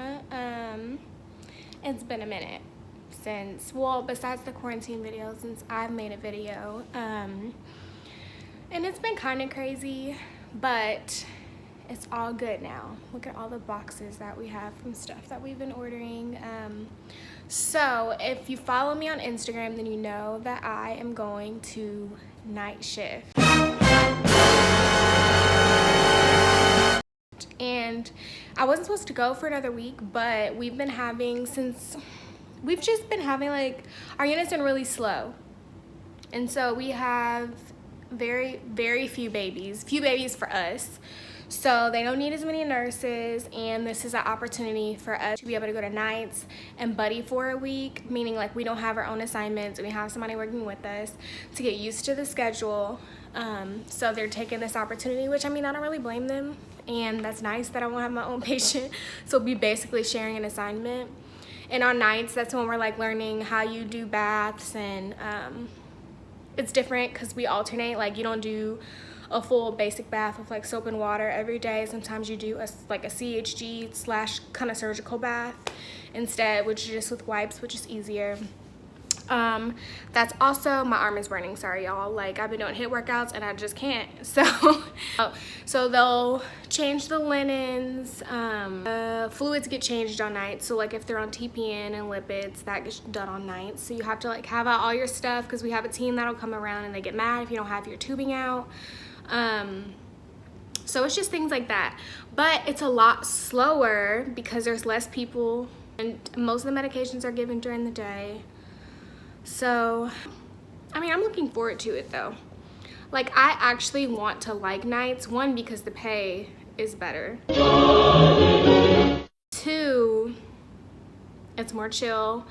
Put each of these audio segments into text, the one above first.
Shana. It's been a minute since, well, besides the quarantine video, since I've made a video. And it's been kind of crazy, but it's all good now. Look at all the boxes that we have from stuff that we've been ordering. So if you follow me on Instagram, then you know that I am going to night shift. And I wasn't supposed to go for another week, but we've just been having like, our unit's been really slow. And so we have very, very few babies for us. So they don't need as many nurses, and this is an opportunity for us to be able to go to nights and buddy for a week, meaning like we don't have our own assignments and we have somebody working with us to get used to the schedule. So they're taking this opportunity, which I mean, I don't really blame them, and that's nice that I won't have my own patient. So we'll be basically sharing an assignment. And on nights, that's when we're like learning how you do baths, and it's different because we alternate. Like you don't do a full basic bath with like soap and water every day. Sometimes you do a CHG / kind of surgical bath instead, which is just with wipes, which is easier. That's also, my arm is burning, sorry y'all. Like I've been doing HIIT workouts and I just can't. So they'll change the linens, fluids get changed on nights. So like if they're on TPN and lipids, that gets done on nights. So you have to like have out all your stuff, because we have a team that'll come around and they get mad if you don't have your tubing out. So it's just things like that, but it's a lot slower because there's less people and most of the medications are given during the day. So, I mean, I'm looking forward to it though. Like I actually want to like nights, one, because the pay is better. Two, it's more chill.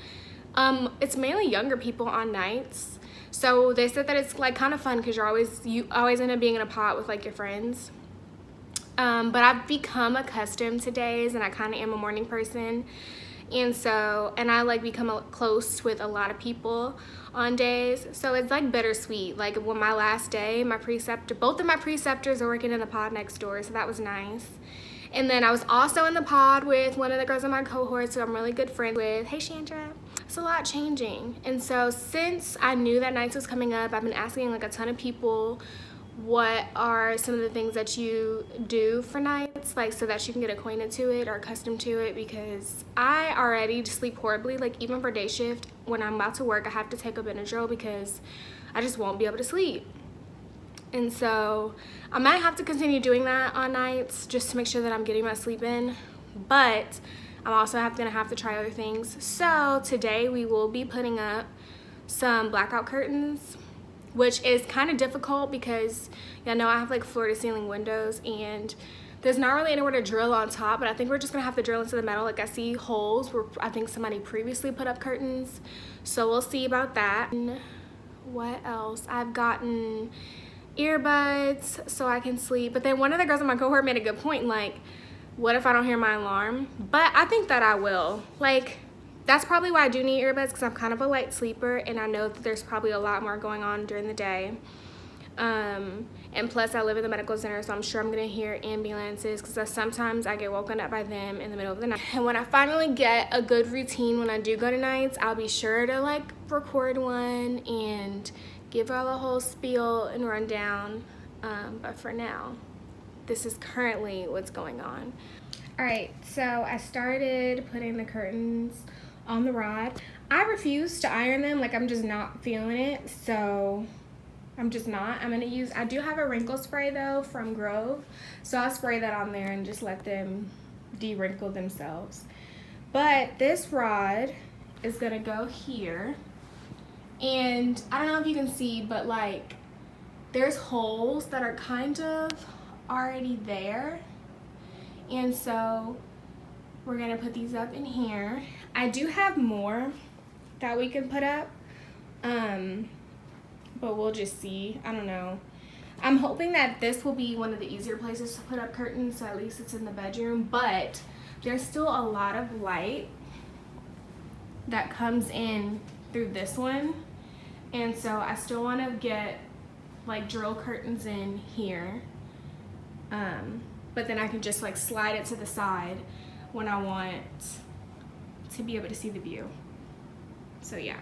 It's mainly younger people on nights. So they said that it's like kind of fun because you always end up being in a pot with like your friends. But I've become accustomed to days, and I kind of am a morning person. And I like become close with a lot of people on days. So it's like bittersweet. Like when my last day, both of my preceptors are working in the pod next door. So that was nice. And then I was also in the pod with one of the girls in my cohort, so I'm really good friends with. Hey, Chandra. It's a lot changing. And so since I knew that nights was coming up, I've been asking like a ton of people, what are some of the things that you do for nights, like so that you can get acquainted to it or accustomed to it, because I already sleep horribly. Like even for day shift, when I'm about to work, I have to take a Benadryl because I just won't be able to sleep. And so I might have to continue doing that on nights just to make sure that I'm getting my sleep in, but I'm also gonna have to try other things. So today we will be putting up some blackout curtains, which is kind of difficult because y'all know I have like floor to ceiling windows and there's not really anywhere to drill on top, but I think we're just gonna have to drill into the metal. Like I see holes where I think somebody previously put up curtains, so we'll see about that. What else? I've gotten earbuds so I can sleep, but then one of the girls in my cohort made a good point, like what if I don't hear my alarm? But I think that I will. Like that's probably why I do need earbuds, because I'm kind of a light sleeper and I know that there's probably a lot more going on during the day. And plus I live in the medical center, so I'm sure I'm gonna hear ambulances because sometimes I get woken up by them in the middle of the night. And when I finally get a good routine when I do go to nights, I'll be sure to like record one and give her the whole spiel and rundown. But for now, this is currently what's going on. All right, so I started putting the curtains on the rod. I refuse to iron them, like I'm just not feeling it, so I'm just not. I do have a wrinkle spray though from Grove, so I'll spray that on there and just let them de-wrinkle themselves. But this rod is gonna go here, and I don't know if you can see, but like there's holes that are kind of already there, and so we're gonna put these up in here. I do have more that we can put up, but we'll just see. I don't know. I'm hoping that this will be one of the easier places to put up curtains, so at least it's in the bedroom, but there's still a lot of light that comes in through this one, and so I still want to get like drill curtains in here, but then I can just like slide it to the side when I want to be able to see the view. So yeah.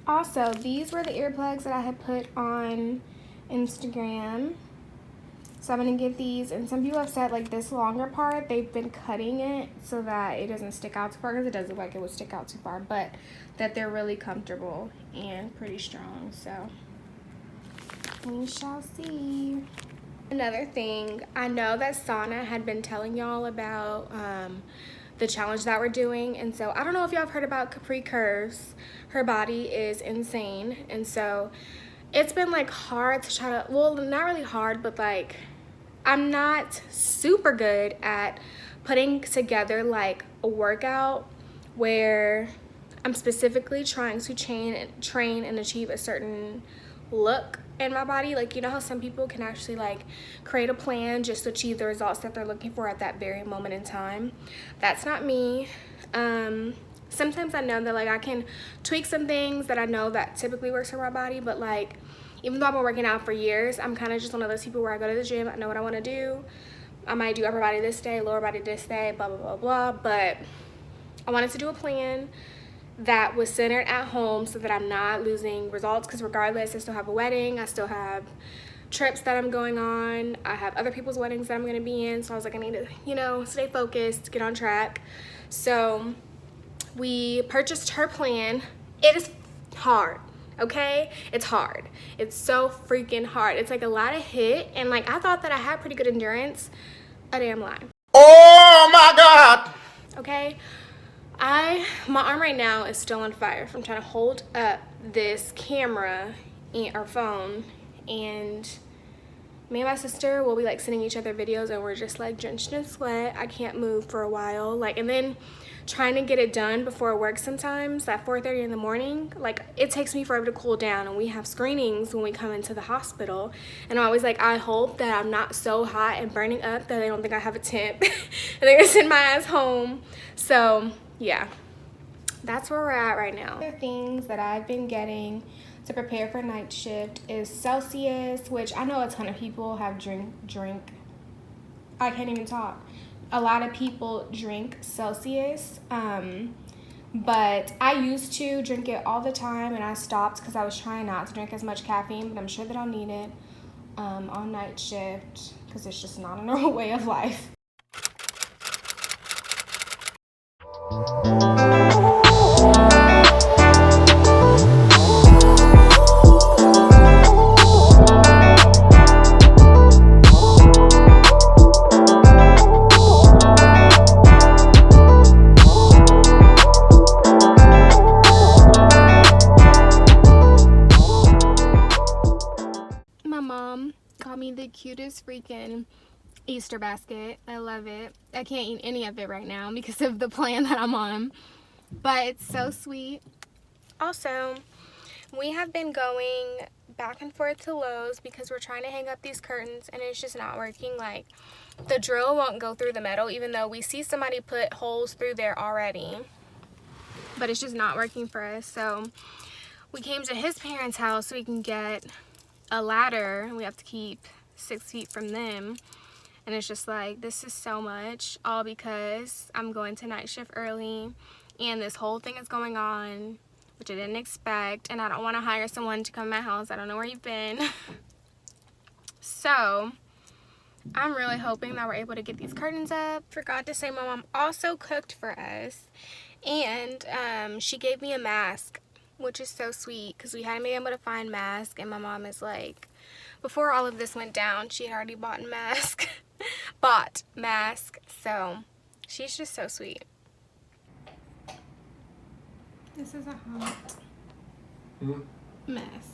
Also, these were the earplugs that I had put on Instagram. So I'm gonna get these, and some people have said like this longer part, they've been cutting it so that it doesn't stick out too far, because it does look like it would stick out too far, but that they're really comfortable and pretty strong, so we shall see. Another thing, I know that Shana had been telling y'all about the challenge that we're doing, and so I don't know if y'all have heard about Capri Curves. Her body is insane, and so it's been like hard to try to, well, not really hard, but like I'm not super good at putting together like a workout where I'm specifically trying to train and achieve a certain look in my body. Like, you know how some people can actually like create a plan just to achieve the results that they're looking for at that very moment in time. That's not me. Sometimes I know that like I can tweak some things that I know that typically works for my body, but like even though I've been working out for years, I'm kind of just one of those people where I go to the gym, I know what I want to do. I might do upper body this day, lower body this day, blah, blah, blah, blah. But I wanted to do a plan that was centered at home so that I'm not losing results, because regardless, I still have a wedding, I still have trips that I'm going on, I have other people's weddings that I'm going to be in. So I was like, I need to, you know, stay focused, get on track. So we purchased her plan. It is hard. Okay, it's hard. It's so freaking hard. It's like a lot of hit, and like I thought that I had pretty good endurance. A damn lie. Oh my God. Okay, my arm right now is still on fire from trying to hold up this camera or phone, and me and my sister will be like sending each other videos, and we're just like drenched in sweat. I can't move for a while, like, and then trying to get it done before work sometimes at 4:30 in the morning, like it takes me forever to cool down, and we have screenings when we come into the hospital, and I'm always like, I hope that I'm not so hot and burning up that they don't think I have a temp and they're gonna send my ass home. So yeah, that's where we're at right now. Other things that I've been getting to prepare for night shift is Celsius, which I know a ton of people have drink. I can't even talk. A lot of people drink Celsius, but I used to drink it all the time, and I stopped because I was trying not to drink as much caffeine, but I'm sure that I'll need it on night shift because it's just not a normal way of life. My mom got me the cutest freaking Easter basket. I love it. I can't eat any of it right now because of the plan that I'm on, but it's so sweet. Also, we have been going back and forth to Lowe's because we're trying to hang up these curtains, and it's just not working. Like, the drill won't go through the metal, even though we see somebody put holes through there already, but it's just not working for us. So we came to his parents' house so we can get a ladder, and we have to keep 6 feet from them. And it's just like, this is so much, all because I'm going to night shift early, and this whole thing is going on, which I didn't expect, and I don't want to hire someone to come to my house. I don't know where you've been. So I'm really hoping that we're able to get these curtains up. Forgot to say, my mom also cooked for us, and she gave me a mask, which is so sweet because we hadn't been able to find masks, and my mom is like, before all of this went down, she had already bought mask, so she's just so sweet. This is a hot mess.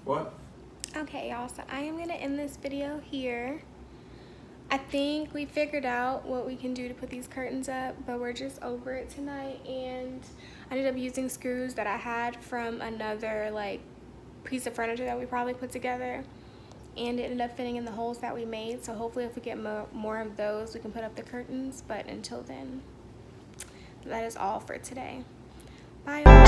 What? Okay, y'all, so I am gonna end this video here. I think we figured out what we can do to put these curtains up, but we're just over it tonight, and I ended up using screws that I had from another like piece of furniture that we probably put together, and it ended up fitting in the holes that we made. So hopefully if we get more of those, we can put up the curtains. But until then, that is all for today. Bye.